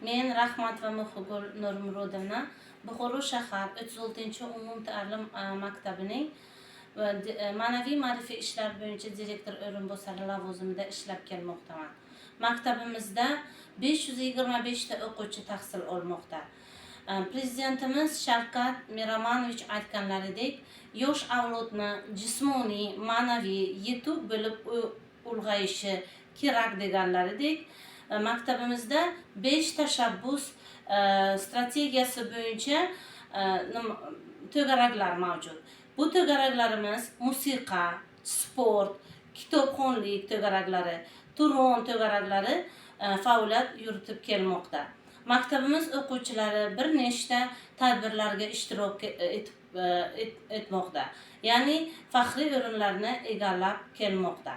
Men Rahmat va Muhigul Nurmurodovna Buxoro shahar 36-umumta'lim maktabining ma'naviy ma'rifiy ishlar bo'yicha direktor o'rinbosari lavozimida ishlab kelmoqdaman. Maktabimizda 525 ta o'quvchi tahsil olmoqda. Prezidentimiz Shavkat Miromonovich aytganlaridek, yosh avlodni jismoniy, ma'naviy yetuk bo'lib ulg'ayishi kerak deganlaridek, maktabimizda 5 tashabbus strategiyasi bo'yicha to'garaklar mavjud. Bu to'garaklarimiz musiqa, sport, kitobxonlik to'garaklari, turon to'garaklari faoliyat yuritib kelmoqda. Maktabimiz o'quvchilari bir nechta tadbirlarga ishtirok etmoqda. Ya'ni faxriy o'rinlarni egallab kelmoqda.